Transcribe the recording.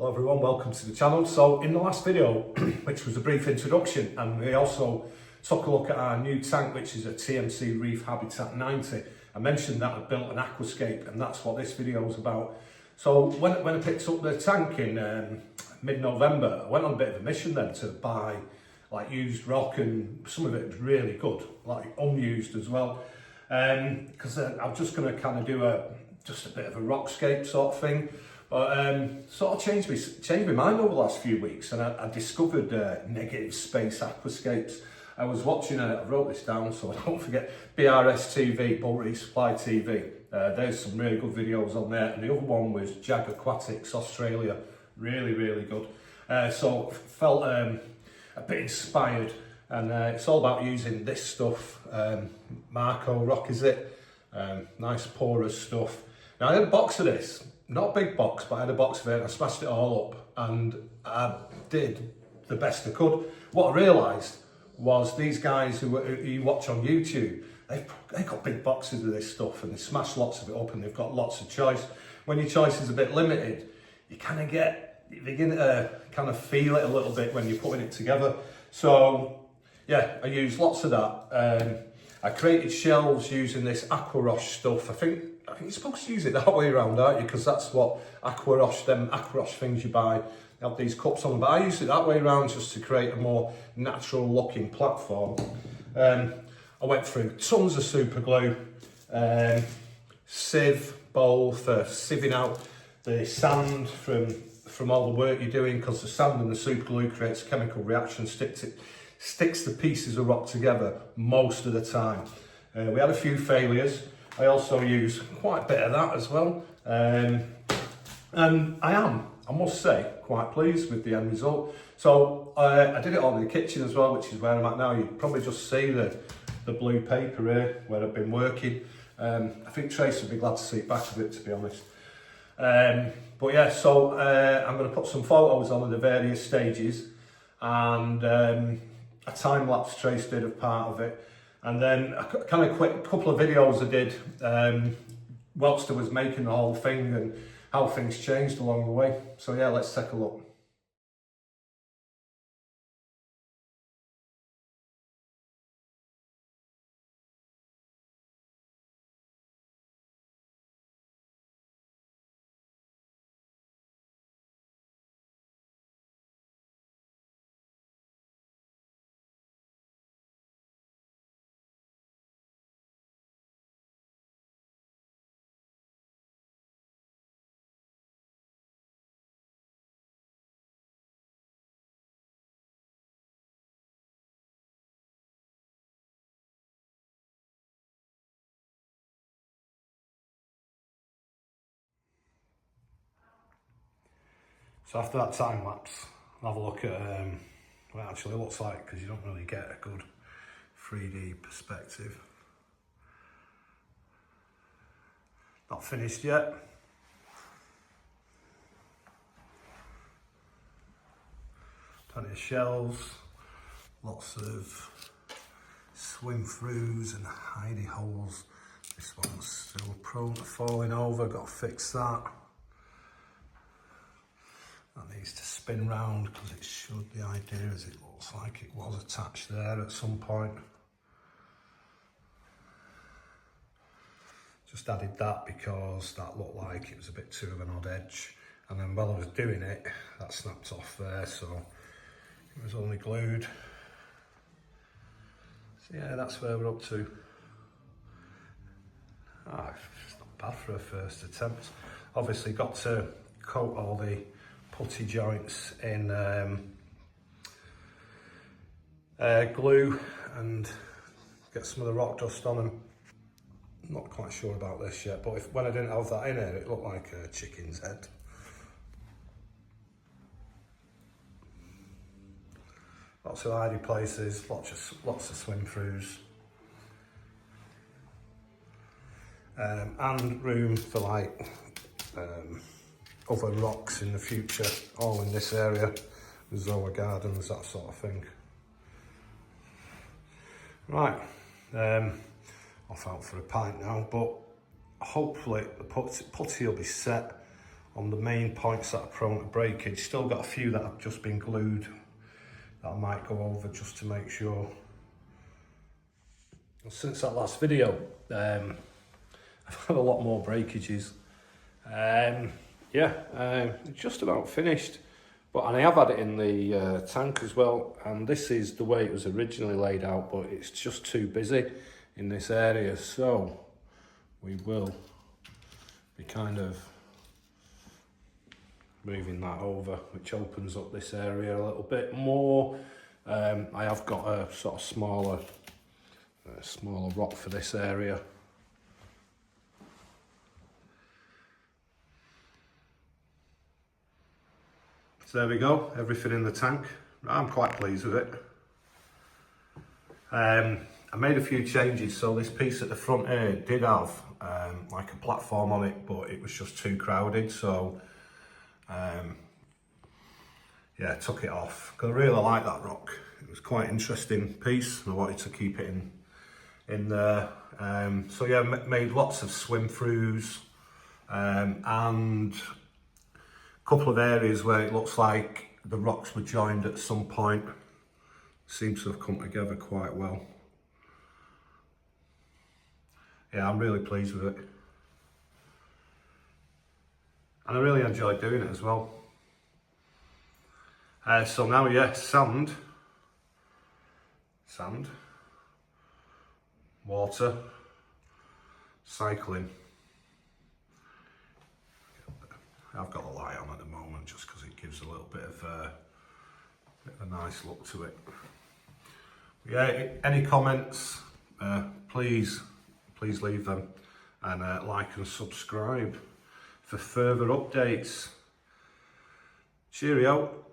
Hello everyone, welcome to the channel. So in the last video, which was a brief introduction, and we also took a look at our new tank, which is a TMC Reef Habitat 90. I mentioned that I built an Aquascape, and that's what this video is about. So when I picked up the tank in mid-November, I went on a bit of a mission then to buy like used rock, and some of it was really good, like unused as well. Because I'm just going to kind of do just a bit of a rockscape sort of thing. But sort of changed my mind over the last few weeks, and I discovered negative space aquascapes. I was watching, I wrote this down so I don't forget, BRS TV, Bull Resupply TV. There's some really good videos on there, and the other one was Jag Aquatics Australia, really good. So felt a bit inspired, and it's all about using this stuff, Marco rock is it, nice porous stuff. Now I had a box of this. Not a big box, but I had a box of it and I smashed it all up, and I did the best I could. What I realised was these guys who you watch on YouTube, they've got big boxes of this stuff and they smash lots of it up and they've got lots of choice. When your choice is a bit limited, you begin to kind of feel it a little bit when you're putting it together. So yeah, I used lots of that. I created shelves using this Aquarosh stuff. I think you're supposed to use it that way around, aren't you? Because that's what them Aquarosh things you buy, they have these cups on them. But I used it that way around just to create a more natural looking platform. I went through tons of super glue, sieve bowl for sieving out the sand from all the work you're doing, because the sand and the super glue creates a chemical reaction, sticks the pieces of rock together most of the time. We had a few failures. I also use quite a bit of that as well. And I must say, quite pleased with the end result. So I did it all in the kitchen as well, which is where I'm at now. You can probably just see the blue paper here where I've been working. I think Trace would be glad to see back of it, to be honest. But yeah, so I'm going to put some photos on of the various stages, and a time-lapse Trace did of part of it. And then a kind of quick couple of videos I did whilst I was making the whole thing and how things changed along the way. So yeah, let's take a look. So after that time lapse, I'll have a look at what it actually looks like, because you don't really get a good 3D perspective. Not finished yet. Plenty of shells, lots of swim throughs and hidey holes. This one's still prone to falling over, got to fix that. That needs to spin round, because it should, the idea is it looks like it was attached there at some point. Just added that because that looked like it was a bit too of an odd edge, and then while I was doing it, that snapped off there, so it was only glued. So yeah, that's where we're up to. It's not bad for a first attempt. Obviously got to coat all the putty joints in glue and get some of the rock dust on them. Not quite sure about this yet, but when I didn't have that in it, it looked like a chicken's head. Lots of hidey places, lots of swim throughs, and room for like other rocks in the future, all in this area, Zoa Gardens, that sort of thing. Right, off out for a pint now, but hopefully the putty will be set on the main points that are prone to breakage. Still got a few that have just been glued that I might go over just to make sure. Since that last video, I've had a lot more breakages. It's just about finished. And I have had it in the tank as well, and this is the way it was originally laid out, but it's just too busy in this area, so we will be kind of moving that over, which opens up this area a little bit more. I have got a sort of smaller rock for this area. So there we go, everything in the tank. I'm quite pleased with it. I made a few changes, so this piece at the front here did have like a platform on it, but it was just too crowded, so I took it off. Because I really like that rock. It was quite an interesting piece, and I wanted to keep it in there. So yeah, made lots of swim throughs and couple of areas where it looks like the rocks were joined at some point. Seems to have come together quite well. Yeah, I'm really pleased with it. And I really enjoyed doing it as well. So now, yeah, sand, water, cycling. I've got the light on at the moment just because it gives a little bit of a nice look to it. Yeah, any comments, please leave them, and like and subscribe for further updates. Cheerio.